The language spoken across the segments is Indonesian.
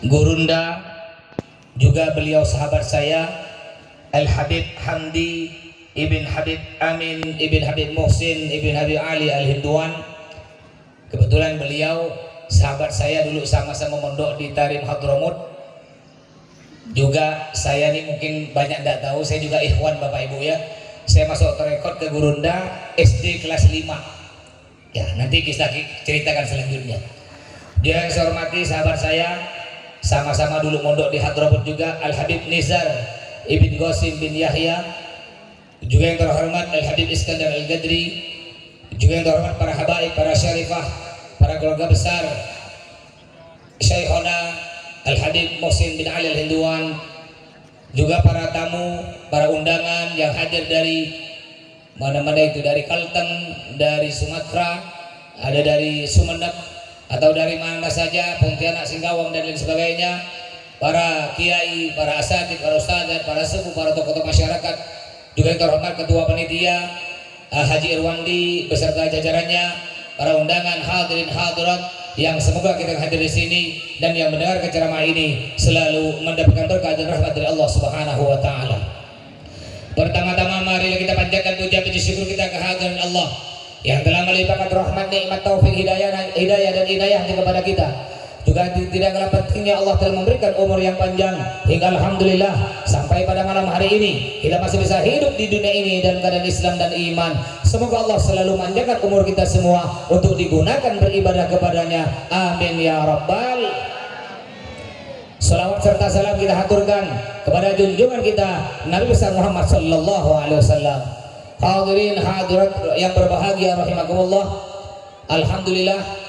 Gurunda, juga beliau sahabat saya Al-Habib Hamdi Ibn Habib Amin Ibn Habib Muhsin Ibn Habib Ali Al-Hinduan. Kebetulan beliau sahabat saya dulu, sama-sama mondok di Tarim Hadramut. Juga saya ini mungkin banyak tidak tahu, saya juga ikhwan Bapak Ibu ya. Saya masuk rekod ke Gurunda SD kelas 5. Ya, nanti kita ceritakan selanjutnya. Dia yang saya hormati sahabat saya, sama-sama dulu mondok di Hadramut juga, Al-Habib Nizar Ibn Qasim bin Yahya. Juga yang terhormat Al-Habib Iskandar Al-Gadri. Juga yang terhormat para habaib, para syarifah, para keluarga besar Syekhona Al-Habib Muhsin bin Ali Al-Hinduan. Juga para tamu, para undangan yang hadir dari mana-mana itu, dari Kalteng, dari Sumatera, ada dari Sumeneb, atau dari mana saja, Pontianak, Singkawang dan lain sebagainya. Para kiai, para asatidz, para ustadzat, para sepuh, para tokoh-tokoh masyarakat. Juga yang terhormat Ketua Panitia Haji Irwandi beserta jajarannya, para undangan, hadirin hadirat yang semoga kita hadir di sini dan yang mendengar ceramah ini selalu mendapatkan berkah dan rahmat dari Allah Subhanahu wa taala. Pertama-tama mari kita panjatkan puja puji syukur kita kehadiran Allah yang telah melimpahkan rahmat, nikmat, taufik, hidayah dan hidayah kepada kita. Juga tidak kalah pentingnya Allah telah memberikan umur yang panjang hingga alhamdulillah sampai pada malam hari ini kita masih bisa hidup di dunia ini dalam keadaan Islam dan iman. Semoga Allah selalu manjangkan umur kita semua untuk digunakan beribadah kepadanya. Amin ya rabbal. Salawat serta salam kita haturkan kepada junjungan kita Nabi besar Muhammad sallallahu alaihi wasallam. Hadirin hadirat yang berbahagia rahimakumullah. Alhamdulillah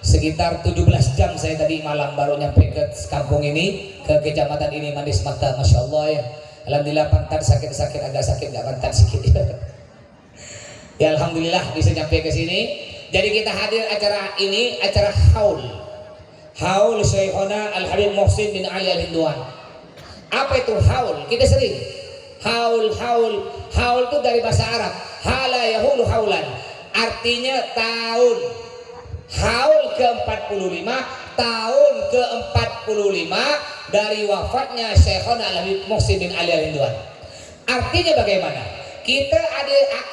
sekitar 17 jam saya tadi malam baru nyampe ke kampung ini, ke kecamatan ini, Manis Mata. Masya Allah ya, alhamdulillah pantat sakit-sakit, agak sakit nggak pantat sedikit ya alhamdulillah bisa nyampe ke sini. Jadi kita hadir acara ini, acara haul Syekhona Al-Habib Muhsin bin Ali Al-Hinduan. Apa itu haul? Kita sering haul itu dari bahasa Arab, hala yahulu haulan, artinya tahun. Haul ke-45, tahun ke-45 dari wafatnya Syekhona Al-Habib Muhsin bin Ali Al-Hinduan. Artinya bagaimana? Kita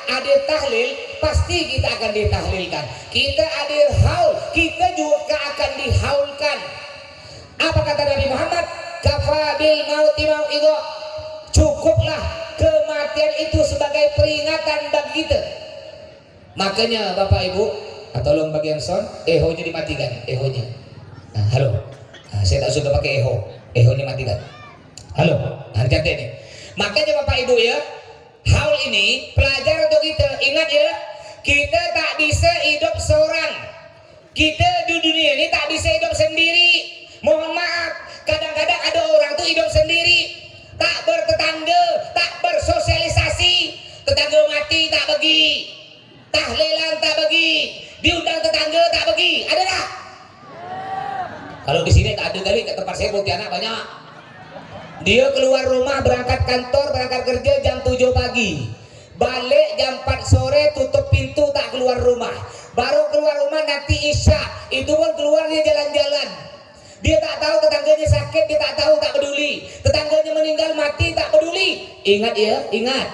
ada tahlil, pasti kita akan ditahlilkan. Kita ada haul, kita juga akan dihaulkan. Apa kata Nabi Muhammad? Kafabil mauti mau'idho. Cukuplah kematian itu sebagai peringatan bagi kita. Makanya Bapak Ibu, tolong bagian sound, ehonya dimatikan, ehonya. Nah, halo. Nah, saya tak suka pakai ehonya matikan. Halo. Nah, cantik nih. Makanya Bapak Ibu ya, haul ini pelajar untuk kita. Ingat ya, kita tak bisa hidup seorang. Kita di dunia ini tak bisa hidup sendiri. Mohon maaf, kadang-kadang ada orang tuh hidup sendiri, tak bertetangga, tak bersosialisasi. Tetangga mati tak bagi, tahlilan tak bagi, diundang tetangga tak bagi, ada tak? Kalau di sini tak ada kali, ke tempat saya Pontianak banyak. Dia keluar rumah berangkat kantor, berangkat kerja jam 7 pagi, balik jam 4 sore, tutup pintu tak keluar rumah. Baru keluar rumah nanti isya, itu pun keluarnya jalan-jalan. Dia tak tahu tetangganya sakit, dia tak tahu, tak peduli. Tetangganya meninggal mati, tak peduli. Ingat ya, ingat.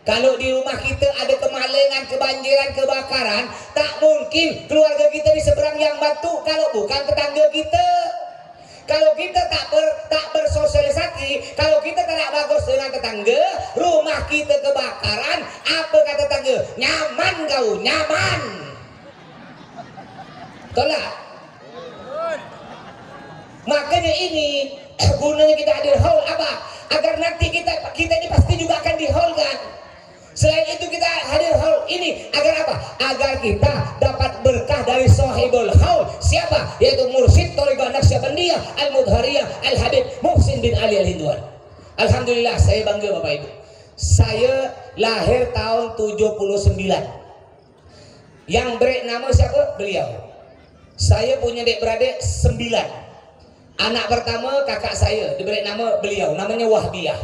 Kalau di rumah kita ada kemalingan, kebanjiran, kebakaran, tak mungkin keluarga kita di seberang yang bantu kalau bukan tetangga kita. Kalau kita tak bersosialisasi, kalau kita tak bagus dengan tetangga, rumah kita kebakaran, apa kata tetangga? Nyaman kau, nyaman. Tolak. Makanya ini gunanya kita hadir haul apa? Agar nanti kita ini pasti juga akan dihaulkan. Selain itu kita hadir haul ini agar apa? Agar kita dapat berkah dari sahibul haul. Siapa? Yaitu Mursyid Thariqah Naqsyabandiyah Al-Mudhariyah Al-Habib Muhsin bin Ali Al-Hinduan. Alhamdulillah saya bangga Bapak Ibu. Saya lahir tahun 79. Yang beri nama siapa? Beliau. Saya punya adik beradik 9. Anak pertama kakak saya diberi nama beliau, namanya Wahbiyah.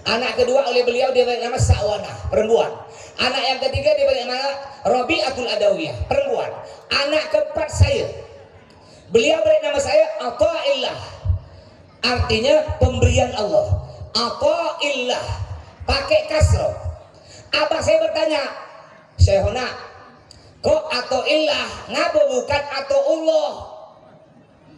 Anak kedua oleh beliau diberi nama Sa'wanah, perempuan. Anak yang ketiga diberi nama Rabi'atul Adawiyah, perempuan. Anak keempat saya, beliau beri nama saya Ata'illah. artinya pemberian Allah. Ata'illah pakai kasroh. Abah saya bertanya, Syekhona, kok ata'illah, ngapa bukan ata'ullah?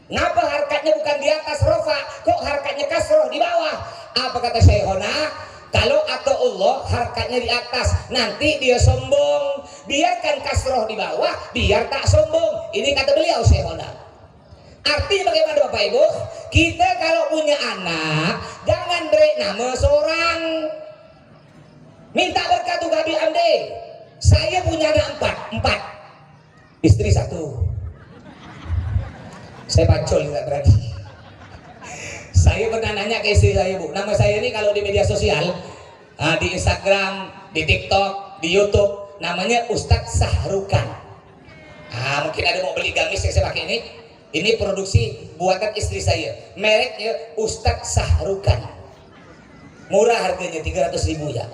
Ngapa harkatnya bukan di atas rofa, kok harkatnya kasroh di bawah? Apa kata Syekhona? Kalau ata'ullah harkatnya di atas, nanti dia sombong. Biarkan kasroh di bawah, biar tak sombong. Ini kata beliau Syekhona. Artinya bagaimana Bapak Ibu? Kita kalau punya anak, jangan beri nama seorang. Minta berkat juga Ande. Saya punya anak empat. Istri satu. Saya pacol nggak berani. Saya pernah nanya ke istri saya, Bu, nama saya ini kalau di media sosial, di Instagram, di TikTok, di YouTube, namanya Ustadz Sahrukan. Mungkin ada mau beli gamis yang saya pakai ini. Ini produksi buatan istri saya, mereknya Ustadz Sahrukan. Murah harganya 300.000 ya.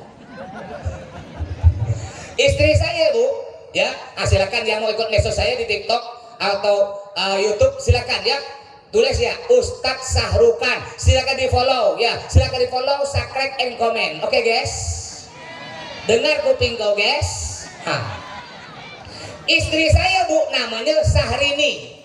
Istri saya, Bu, ya, silakan yang mau ikut medsos saya di TikTok atau YouTube, silakan ya. Tulis ya Ustadz Sahrukan, silakan di follow ya, silakan di follow, subscribe and comment. Oke, guys, dengar kuping kau, guys. Istri saya, Bu, namanya Sahrini.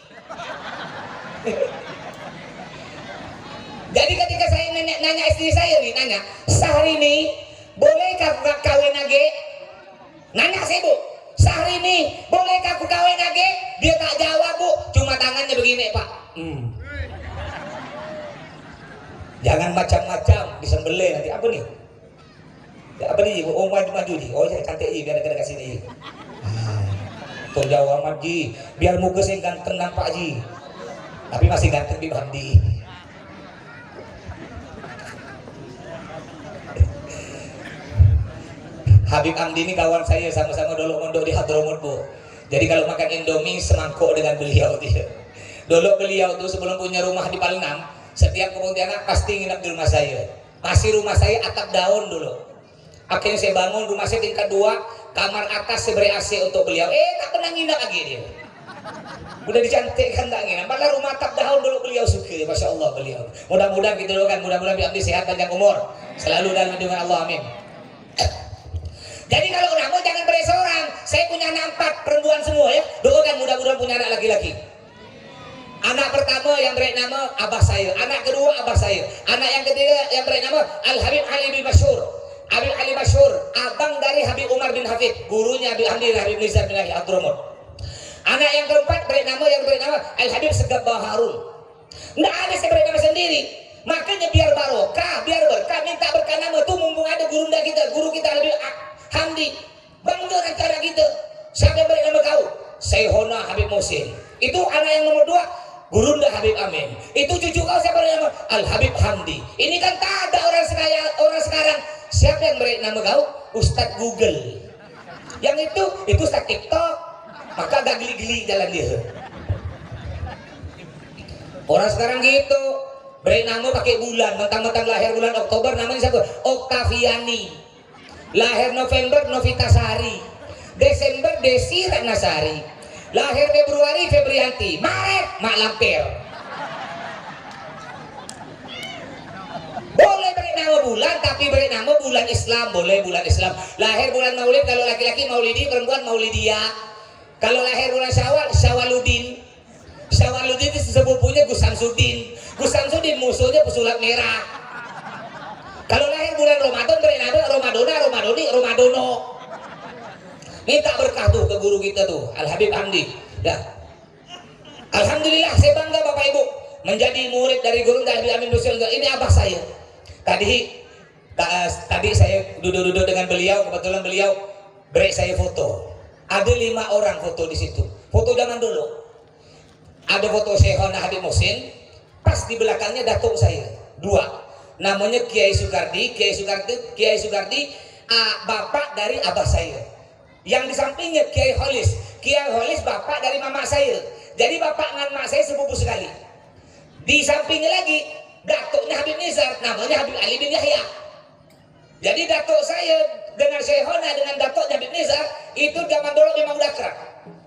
Jadi ketika saya nanya istri saya nih, nanya, Sahrini, bolehkah aku kawin lagi? Nanya saya, Bu, Sahrini, bolehkah aku kawin lagi? Dia tak jawab, Bu, cuma tangannya begini, Pak. Jangan macam-macam disembelih nanti. Apa nih? Apa nih? Oh, maju nih. Oh, saya cantik ji, biar kena kasih nih. Tuh jauh amat ji, biar muka saya ganteng nampak ji. Tapi masih ganteng di Bandi. Habib Hamdi ini kawan saya, sama-sama dulu mondok di Hadramut, Bu. Jadi kalau makan Indomie semangkuk dengan beliau dia. Dulu beliau tuh sebelum punya rumah di Palembang, setiap ke Pontianak pasti nginap di rumah saya. Masih rumah saya atap daun dulu. Akhirnya saya bangun rumah saya tingkat 2, kamar atas saya beri AC untuk beliau. Tak pernah nginap lagi dia. Udah dicantikkan tak nginap. Padahal rumah atap daun dulu beliau suka, Masya Allah beliau. Mudah-mudahan gitu dulu kan, mudah-mudahan Abdi sehat panjang umur, selalu dalam lindungan Allah, amin. Jadi kalau kamu jangan beri seorang. Saya punya anak 4 perempuan semua ya. Doakan mudah-mudahan punya anak laki-laki. Anak pertama yang beri nama abah saya, anak kedua abah saya, anak yang ketiga yang beri nama Al Habib Ali bin Masyhur. Habib Ali Masyhur, abang dari Habib Umar bin Hafid, gurunya Habib Hamdi Habib Nizar bin Hadramut. Anak yang keempat beri nama Al Habib Segaf Baharun. Nggak ada saya beri nama sendiri. Makanya biar barokah, biar berkah, minta berkah nama tuh mumpung ada guru kita Habib Hamdi. Bangga dengan cara kita. Siapa yang beri nama kau? Syekhona Habib Muhsin. Itu anak yang nomor 2. Gurunda Habib Amin. Itu cucu kau siapa nama? Al Habib Hamdi. Ini kan tak ada orang sekarang. Siapa yang beri nama kau? Ustadz Google. Yang itu Ustadz TikTok. Maka agak geli-geli jalan dia. Orang sekarang gitu, beri nama pakai bulan. Mentang-mentang lahir bulan Oktober, namanya siapa? Oktaviani. Lahir November Novita Sari. Desember Desi Ratnasari. Lahir Februari Febrianti. Maret Mak Lampir. Boleh beri nama bulan, tapi beri nama bulan Islam. Boleh bulan Islam. Lahir bulan Maulid, kalau laki-laki Maulidi, perempuan Maulidia. Kalau lahir bulan Syawal, Syawaludin. Syawaludin itu sepupunya Gus Samsudin. Gus Samsudin musuhnya pesulap merah. Kalau lahir bulan Ramadan, beri nama Ramadona, Ramadoni, Ramadono. Minta berkah tuh ke guru kita tuh, Al Habib Hamdi. Ya. Alhamdulillah saya bangga Bapak Ibu menjadi murid dari guru Habib Amin Dusul. Ini abah saya. Tadi saya duduk-duduk dengan beliau, kebetulan beliau beri saya foto. Ada 5 orang foto di situ. Foto zaman dulu. Ada foto Syekhona Habib Muhsin, pas di belakangnya datuk saya 2. Namanya Kiai Sukardi, bapak dari abah saya. Yang di sampingnya Kiai Holis bapak dari mama saya. Jadi bapak dengan mak saya sepupu sekali. Di sampingnya lagi datuknya Habib Nizar, namanya Habib Ali bin Yahya. Jadi datuk saya dengan Syekhona dengan datuknya Habib Nizar itu zaman dulu memang udah kerap.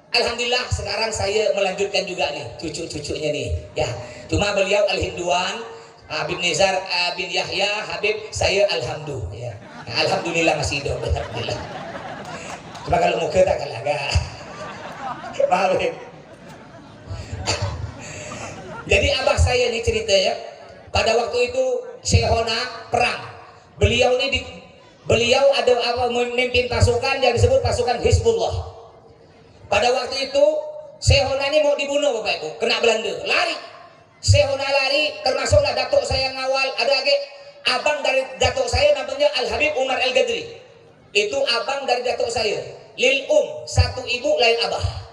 Alhamdulillah sekarang saya melanjutkan juga nih cucu-cucunya nih. Ya, cuma beliau Al-Hinduan Habib Nizar bin Yahya, Habib saya alhamdulillah ya. Alhamdulillah masih hidup. Alhamdulillah. Cuma kalau muka tak kalah agak. Paham ya? Jadi abah saya nih cerita ya. Pada waktu itu Syekhona perang. Beliau ada memimpin pasukan yang disebut pasukan Hizbullah. Pada waktu itu Syekhona ini mau dibunuh Bapak Ibu, kena Belanda, lari. Syekhona lari, termasuklah datuk saya ngawal, ada lagi abang dari datuk saya namanya Al Habib Umar Al Gadri. Itu abang dari datuk saya. Lil satu ibu lain abah.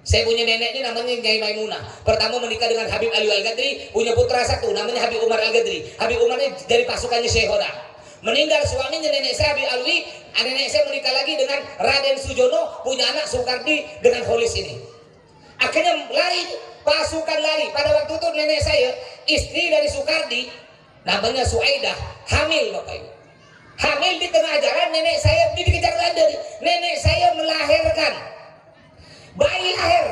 Saya punya nenek ini namanya Nyai Maimunah. Pertama menikah dengan Habib Ali Al Gadri, punya putra satu namanya Habib Umar Al Gadri. Habib Umar ini dari pasukannya Syekhona. Meninggal suaminya nenek saya Habib Alwi, nenek saya menikah lagi dengan Raden Sujono, punya anak Soekardi dengan Kholis ini. Akhirnya lari, pasukan lari. Pada waktu itu nenek saya, istri dari Soekardi, namanya Suaidah, hamil Bapak Ibu. Hamil di tengah jalan, nenek saya dikejar Belanda. Nenek saya melahirkan. Bayi lahir.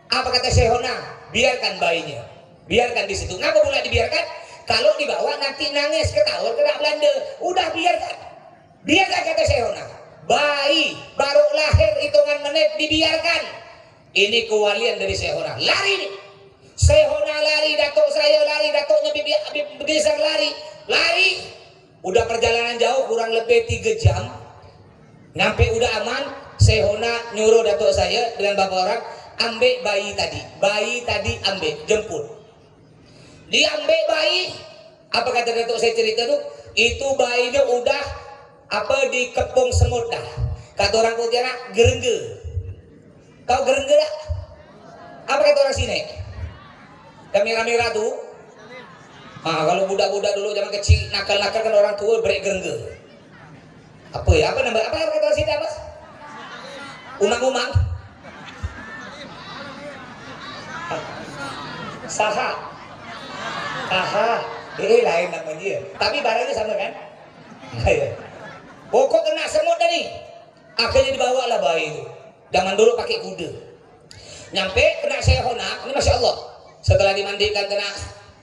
Apa kata Syekhona? Biarkan bayinya. Biarkan di situ. Kenapa pula dibiarkan? Kalau dibawa nanti nangis, ketawa, kena Belanda. Udah biarkan. Biarkan kata Syekhona. Bayi baru lahir hitungan menit dibiarkan. Ini kewalian dari Syekhona. Lari nih. Syekhona lari, datuk saya lari, datuknya Habib Nizar lari. Lari. Udah perjalanan jauh kurang lebih 3 jam. Nyampe udah aman, Syekhona nyuruh datuk saya dengan bapak orang ambil bayi tadi. Bayi tadi ambil, jemput. Diambil bayi. Apa kata datuk saya cerita tuh? Itu bayinya udah dikepung semut dah. Kata orang Pontianak, gerengge. Tahu gerengge tak? Apa kata orang sini? Yang merah-merah tuh. Kalau budak-budak dulu zaman kecil nakal-nakal kan orang tua break gerengge. Apa ya? Apa kata orang sini apa? Umang-umang. Saha. Lain namanya. Tapi barangnya sama kan? Pokok kena semut dah nih. Akhirnya dibawa lah bayi itu. Zaman dulu pakai kuda. Nyampe kena Syekhona, ini Masya Allah. Setelah dimandikan kena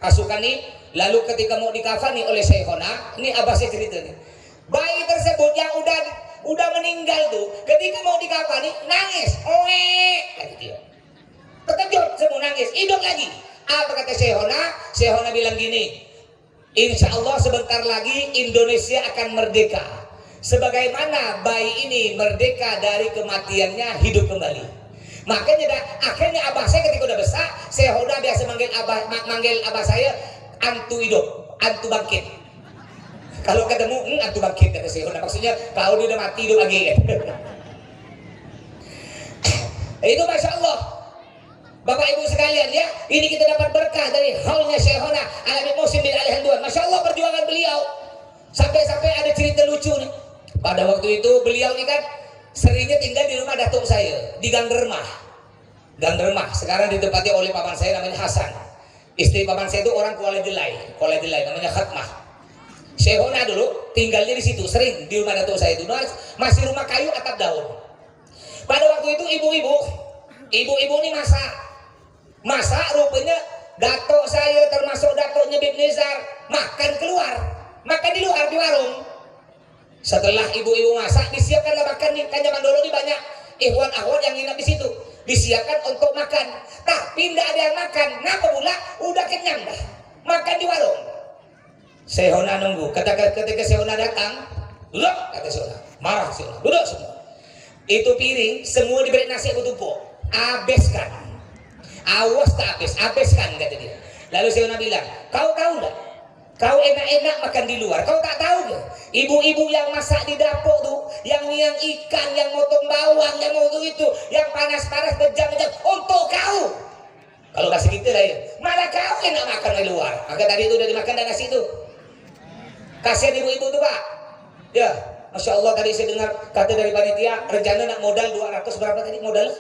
pasukan nih, lalu ketika mau dikafani oleh Syekhona, ini abah saya cerita nih. Bayi tersebut yang udah meninggal tuh, ketika mau dikafani nangis, kata dia. Terkejut, semua nangis, hidup lagi. Apa kata Syekhona? Syekhona bilang gini, insya Allah sebentar lagi Indonesia akan merdeka. Sebagaimana bayi ini merdeka dari kematiannya hidup kembali. Makanya akhirnya abah saya ketika udah besar, Syekhona biasa manggil abah saya antu hidup, antu bangkit. Kalau ketemu antu bangkit kata Syekhona, maksudnya kalau dia udah mati hidup lagi kan. Itu Masya Allah. Bapak Ibu sekalian ya, ini kita dapat berkah dari haulnya Syekhona Al Habib Muhsin bin Ali Handuan. Masya Allah perjuangan beliau. Sampai-sampai ada cerita lucu nih. Pada waktu itu beliau ini kan seringnya tinggal di rumah datuk saya di Gang Dermah. Gang Dermah sekarang ditempati oleh paman saya namanya Hasan. Istri paman saya itu orang Kuala Delai namanya Khatmah. Syekhona dulu tinggalnya di situ, sering di rumah datuk saya itu. Masih rumah kayu atap daun. Pada waktu itu ibu-ibu ini masak rupanya datuk saya termasuk datuknya Habib Nizar makan di luar di warung. Setelah ibu-ibu masak, disiapkanlah makan nih. Kan zaman dulu nih banyak ikhwan-akhwat yang nginap di situ. Disiapkan untuk makan. Tapi tidak ada yang makan. Kenapa pula? Udah kenyang dah. Makan di warung. Syekhona nunggu. Ketika Syekhona datang, duduk kata Syekhona. Marah Syekhona. Duduk semua. Itu piring semua diberi nasi bertumpuk. Habiskan. Awas tak habiskan kata dia. Lalu Syekhona bilang, kau tahu tak? Kau enak-enak makan di luar, kau tak tahu ke? Ibu-ibu yang masak di dapur tuh, yang ikan, yang motong bawang, yang mau itu, yang panas-panas berjam-jam untuk kau. Kalau bahasa kita lah ya, mana kau enak makan di luar? Maka tadi itu udah dimakan dan nasi itu. Kasihan ibu-ibu tuh Pak. Ya, Masya Allah tadi saya dengar kata dari panitia rencana nak modal 200 berapa tadi modal?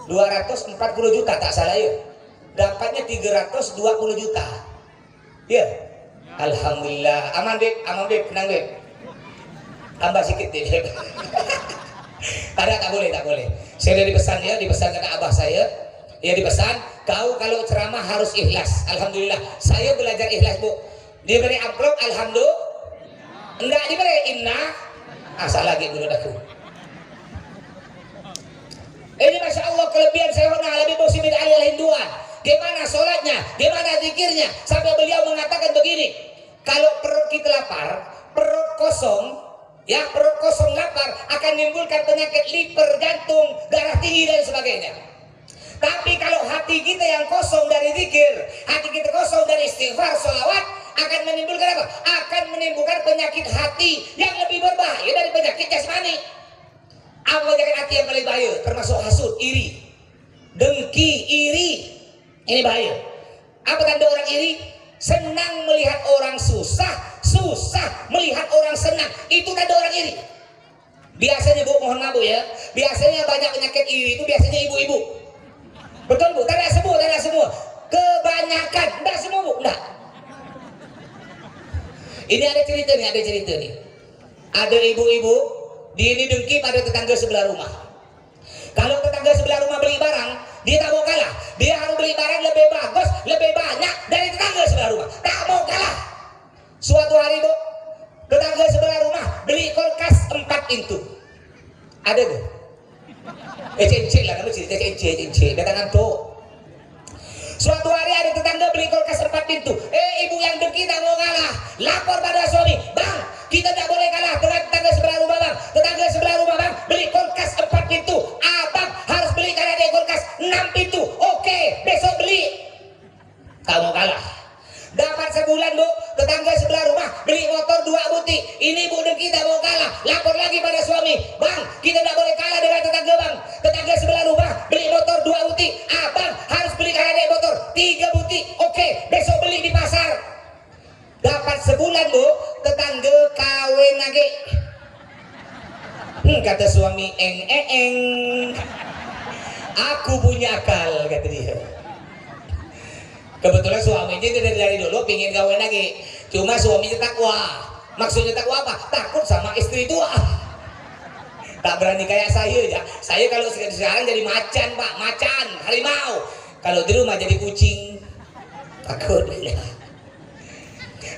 240 juta tak salah ya. Dapatnya 320 juta. Ya, alhamdulillah. Aman Beb, tenang Beb. Tambah sedikit Beb. Tak boleh. Saya udah dipesan kata abah saya. Ya dipesan, kau kalau ceramah harus ikhlas. Alhamdulillah, saya belajar ikhlas Bu. Diberi amplop, alhamdulillah. Enggak diberi inna. Asal lagi guru aku. Ini Masya Allah kelebihan Syekhona Habib Muhsin Ali Al-Hinduan. Gimana sholatnya, gimana zikirnya, sampai beliau mengatakan begini, kalau perut kita lapar, perut kosong, ya perut kosong lapar akan menimbulkan penyakit liver, jantung, darah tinggi dan sebagainya. Tapi kalau hati kita yang kosong dari zikir, hati kita kosong dari istighfar, sholawat, akan menimbulkan apa? Akan menimbulkan penyakit hati yang lebih berbahaya dari penyakit jasmani. Apa penyakit hati yang paling bahaya? Termasuk hasud, iri, dengki, iri. Ini bahaya. Apa tanda orang iri? Senang melihat orang susah, susah melihat orang senang. Itu tanda orang iri. Biasanya Bu, mohon maaf Bu ya, biasanya banyak penyakit iri itu biasanya ibu-ibu. Betul Bu? Tidak semua. Kebanyakan, tidak semua Bu, tidak. Ini ada cerita nih. Ada ibu-ibu, dia ini dengki pada tetangga sebelah rumah. Kalau tetangga sebelah rumah beli barang, dia tak mau kalah. Dia harus beli barang lebih bagus, lebih banyak dari tetangga sebelah rumah. Tak mau kalah. Suatu hari Bu, tetangga sebelah rumah beli kulkas 4 pintu. Ada gak? Cincin lah, kamu cerita cincin. Datangan tuh. Suatu hari ada tetangga beli kulkas 4 pintu. Ibu yang dengki tak mau kalah. Lapor pada suami, Bang, kita tak boleh kalah dengan tetangga sebelah rumah Bang. Tetangga sebelah rumah Bang beli kulkas 4 pintu. Abang harus beli karena dia kulkas 6 pintu. Oke, besok beli. Tak mau kalah. Dapat sebulan Bu, tetangga sebelah rumah beli motor 2 butik. Ini Bu dengki tak mau kalah. Lapor lagi pada suami, Bang, kita tak boleh kalah dengan tetangga Bang. Tetangga sebelah rumah beli motor 2 butik. Abang harus beli karena dia motor 3 butik. Oke, besok beli di pasar. Dapat sebulan Bu, tetangga kawin lagi. Kata suami, aku punya akal, kata dia. Kebetulan suaminya dari dulu pingin kawin lagi, cuma suaminya takwa. Maksudnya takwa apa? Takut sama istri tua. Tak berani kayak saya ya. Saya kalau sekarang jadi macan Pak, macan, harimau. Kalau di rumah jadi kucing, takut.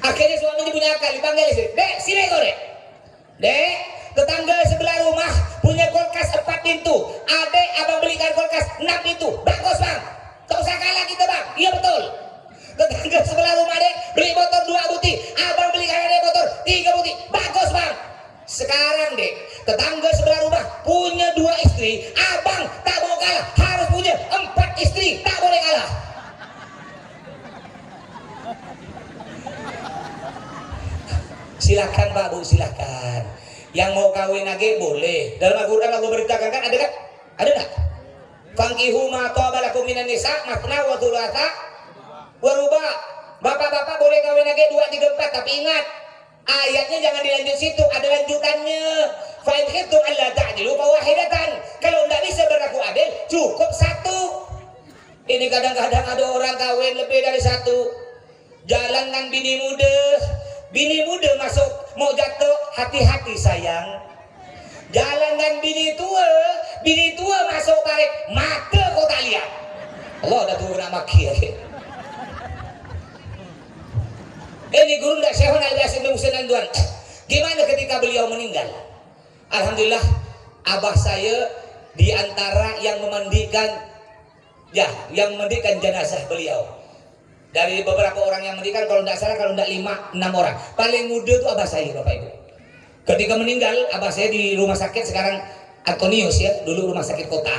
Akhirnya suaminya punya akal, dipanggil istri. Dek, sini kau dek. Dek, tetangga sebelah rumah punya kulkas 4 pintu. Adek abang belikan kulkas 6 pintu. Bagus Bang. Tak usah kalah kita Bang. Iya betul. Tetangga sebelah rumah dek beli motor 2 butik. Abang beli karena dia motor 3 butik. Bagus Bang. Sekarang dek, tetangga sebelah rumah punya 2 istri. Abang tak mau kalah, harus punya 4 istri. Tak boleh kalah. Silakan Pak Bu, silakan. Yang mau kawin lagi boleh. Dalam Al-Quran Allah beritakan kan, ada kan? Ada tak? Fankihu ma taba lakum minan nisa masna wa thulatha wa ruba. Bapak-bapak boleh kawin lagi 2, 3, 4, tapi ingat ayatnya jangan dilanjut situ, ada lanjutannya. Fa in khiftum alla ta'dilu fa wahidatan. Kalau enggak bisa berlaku adil, cukup 1. Ini kadang-kadang ada orang kawin lebih dari 1. Jalan dengan bini muda. Bini muda masuk mau jatuh, hati-hati sayang. Jalan dengan bini tua masuk tarik, mata kau tak lihat. Allah dah turun nak maki lagi. Ini guru dah Syekhona Al-Hasim bin Muhsin Al-Hinduan. Gimana ketika beliau meninggal? Alhamdulillah, abah saya di antara yang memandikan jenazah beliau. Dari beberapa orang yang meninggal, kalau tidak salah, kalau tidak 5, 6 orang. Paling muda itu abah saya, Bapak Ibu. Ketika meninggal, abah saya di rumah sakit sekarang Antonius ya, dulu rumah sakit kota.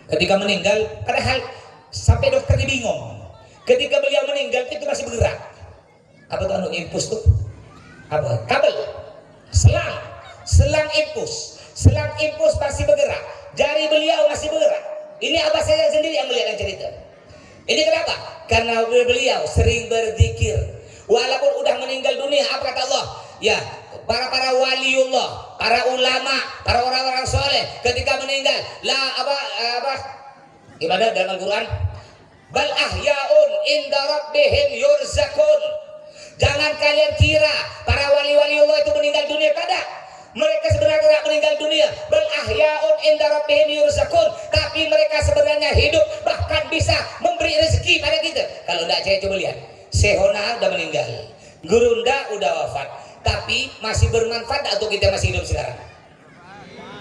Ketika meninggal, padahal sampai dokter bingung. Ketika beliau meninggal itu masih bergerak. Apa tuh impuls tuh? Apa? Kabel, selang impuls masih bergerak. Jari beliau masih bergerak. Ini abah saya sendiri yang melihat dan cerita. Ini kenapa? Karena beliau sering berzikir. Walaupun udah meninggal dunia, apa kata Allah? Ya, para waliullah, para ulama, para orang-orang soleh ketika meninggal, gimana dalam Al-Quran? Bal ahyaun inda rabbihim yurzakun. Jangan kalian kira para wali-waliullah itu meninggal dunia, tidak. Mereka sebenarnya tidak meninggal dunia. Bal ahyaun inda rabbihim yurzakun. Tapi mereka mereka sebenarnya hidup, bahkan bisa memberi rezeki pada kita. Kalau tidak, saya coba lihat, Sehona udah meninggal, Gurunda udah wafat, tapi masih bermanfaat atau kita masih hidup sekarang?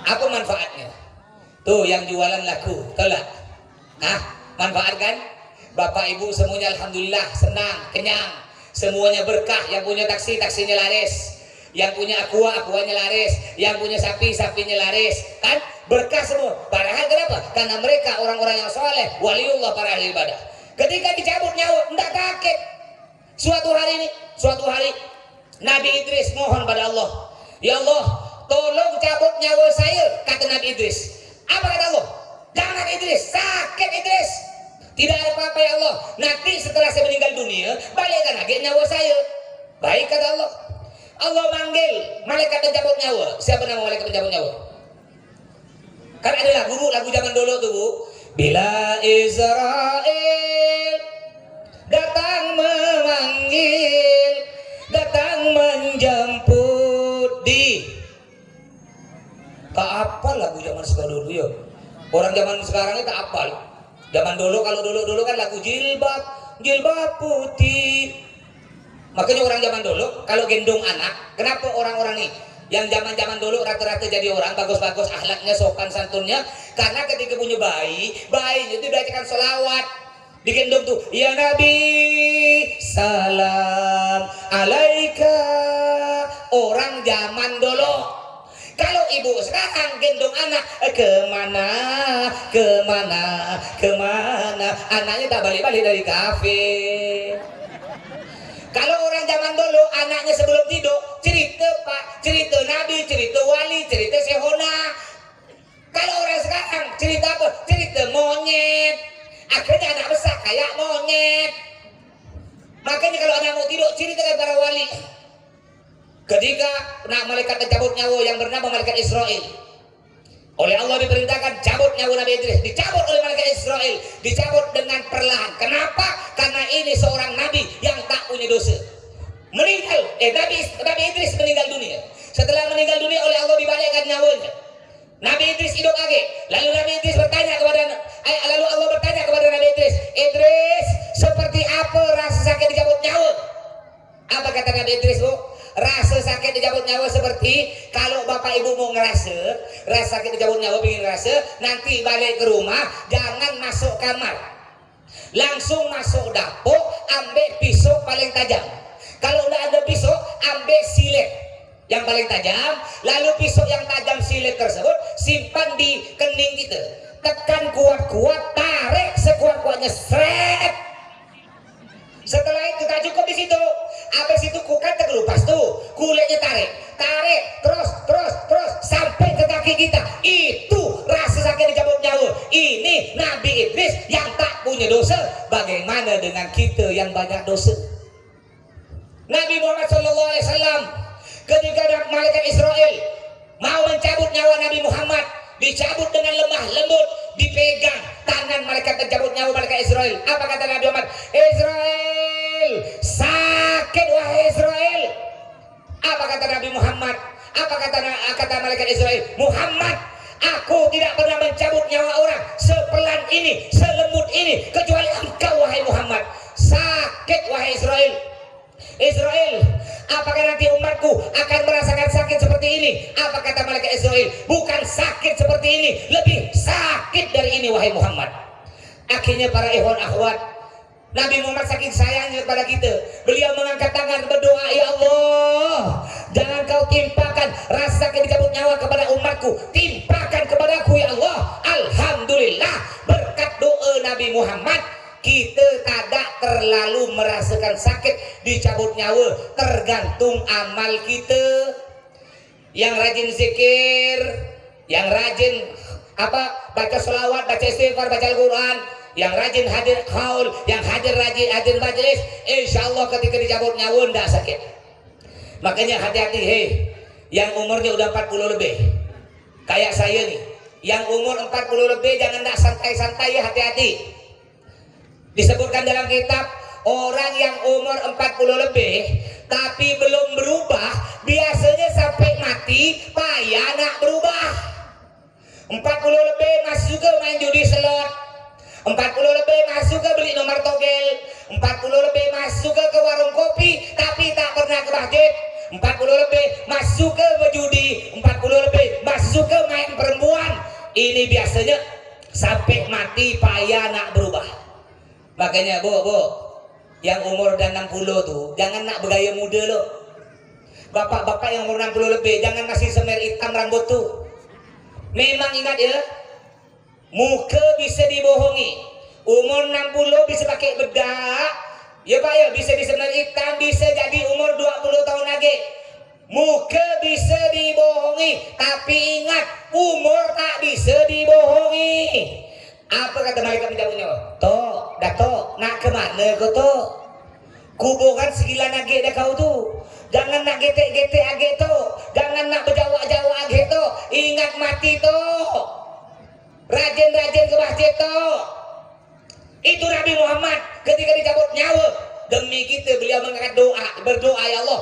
Apa manfaatnya? Tuh yang jualan laku, tolak. Manfaat kan? Bapak ibu semuanya alhamdulillah senang, kenyang, semuanya berkah. Yang punya taksi, taksinya laris, yang punya aqua, aquanya laris, yang punya sapi, sapinya laris, kan? Berkah semua. Padahal kenapa? Karena mereka orang-orang yang soleh, waliullah, para ahli ibadah. Ketika dicabut nyawa, tidak kaget. Suatu hari Nabi Idris mohon pada Allah, ya Allah, tolong cabut nyawa saya, kata Nabi Idris. Apa kata Allah? Jangan Idris, sakit Idris. Tidak ada apa-apa ya Allah. Nanti setelah saya meninggal dunia, balikkan lagi nyawa saya. Baik kata Allah. Allah manggil malaikat pencabut nyawa. Siapa nama malaikat pencabut nyawa? Kan ada lagu zaman dulu tuh, Bu. Bila Israel datang memanggil, datang menjemput di. Tak apal lagu zaman sekarang dulu ya. Orang zaman sekarang itu tak apal. Zaman dulu, kalau dulu kan lagu jilbab putih. Makanya orang zaman dulu kalau gendong anak, kenapa orang-orang nih yang zaman dulu rata-rata jadi orang bagus-bagus akhlaknya, sopan santunnya, karena ketika punya bayi itu dibacakan selawat, digendong tuh, ya Nabi salam alaika. Orang zaman dulu. Kalau ibu sekarang gendong anak, kemana, anaknya tak balik-balik dari kafe. Kalau orang zaman dulu, anaknya sebelum tidur cerita Pak, cerita Nabi, cerita wali, cerita Sehona. Kalau orang sekarang cerita apa? Cerita monyet. Akhirnya anak besar kayak monyet. Makanya kalau anak mau tidur, ceritakan para wali. Ketika malaikat pencabut nyawa yang bernama malaikat Israel, oleh Allah diperintahkan cabut nyawa Nabi Idris, dicabut oleh malaikat Israel, dicabut dengan perlahan. Kenapa? Karena ini seorang nabi yang tak punya dosa. Meninggal, Nabi Idris meninggal dunia. Setelah meninggal dunia oleh Allah dibalikkan nyawanya. Nabi Idris hidup lagi. Lalu Nabi Idris bertanya kepada Allah bertanya kepada Nabi Idris, Idris, seperti apa rasa sakit dicabut nyawa? Apa kata Nabi Idris, Bu? Rasa sakit dicabut nyawa seperti kalau bapak ibu mau ngerasa rasa sakit dicabut nyawa, ingin ngerasa, nanti balik ke rumah jangan masuk kamar, langsung masuk dapur, ambil pisau paling tajam. Kalau udah ada pisau, ambil silet yang paling tajam, lalu pisau yang tajam silet tersebut simpan di kening kita, tekan kuat-kuat, tarik sekuat-kuatnya, seret. Setelah itu tak cukup di situ, habis itu kukat terkelupas tuh, kulitnya tarik, terus sampai ke kaki kita. Itu rasa sakit dicabut nyawa. Ini Nabi Idris yang tak punya dosa. Bagaimana dengan kita yang banyak dosa? Nabi Muhammad SAW ketika malaikat Israel mau mencabut nyawa Nabi Muhammad, dicabut dengan lemah lembut, dipegang tangan malaikat pencabut nyawa malaikat Israel. Apa kata Nabi Muhammad? Israel, sakit wahai Israel. Apa kata Nabi Muhammad? Apa kata malaikat Israel? Muhammad, aku tidak pernah mencabut nyawa orang sepelan ini, selembut ini, kecuali engkau wahai Muhammad. Sakit wahai Israel. Israel, apakah nanti umatku akan merasakan sakit seperti ini? Apa kata malaikat Israel? Bukan sakit seperti ini, lebih sakit dari ini wahai Muhammad. Akhirnya para ikhwan akhwat, Nabi Muhammad saking sayangnya kepada kita, beliau mengangkat tangan berdoa, ya Allah, jangan kau timpakan rasa sakit dicabut nyawa kepada umatku, timpakan kepadaku ya Allah. Alhamdulillah, berkat doa Nabi Muhammad, kita tidak terlalu merasakan sakit dicabut nyawa. Tergantung amal kita. Yang rajin zikir, yang rajin baca sholawat, baca istighfar, baca Al-Quran, yang rajin hadir haul, yang rajin hadir majelis, insya Allah ketika dicabut nyawa tidak sakit. Makanya hati-hati, yang umurnya udah 40 lebih, kayak saya nih, yang umur 40 lebih jangan tidak santai-santai ya, hati-hati. Disebutkan dalam kitab, orang yang umur 40 lebih tapi belum berubah, biasanya sampai mati payah nak berubah. 40 lebih masuk ke main judi slot, 40 lebih masuk ke beli nomor togel, 40 lebih masuk ke warung kopi tapi tak pernah ke masjid, 40 lebih masuk ke berjudi, 40 lebih masuk ke main perempuan. Ini biasanya sampai mati payah nak berubah. Makanya bu, yang umur udah 60 tuh jangan nak bergaya muda lo. Bapak-bapak yang umur 60 lebih jangan masih semer hitam rambut tuh. Memang ingat ya, muka bisa dibohongi. Umur 60 bisa pakai bedak, ya pak ya, bisa disemer hitam, bisa jadi umur 20 tahun lagi. Muka bisa dibohongi, tapi ingat umur tak bisa dibohongi. Apa kata malaikat penjaganya? Tok, dato, nak kemana kau tok? Kuburan segila nage dah kau tu. Jangan nak getek-getek age tu. Jangan nak berjawab-jawab age tu. Ingat mati tu. Rajin-rajin ke masjid tu. Itu Nabi Muhammad ketika dicabut nyawa. Demi kita beliau mengangkat doa, berdoa, ya Allah,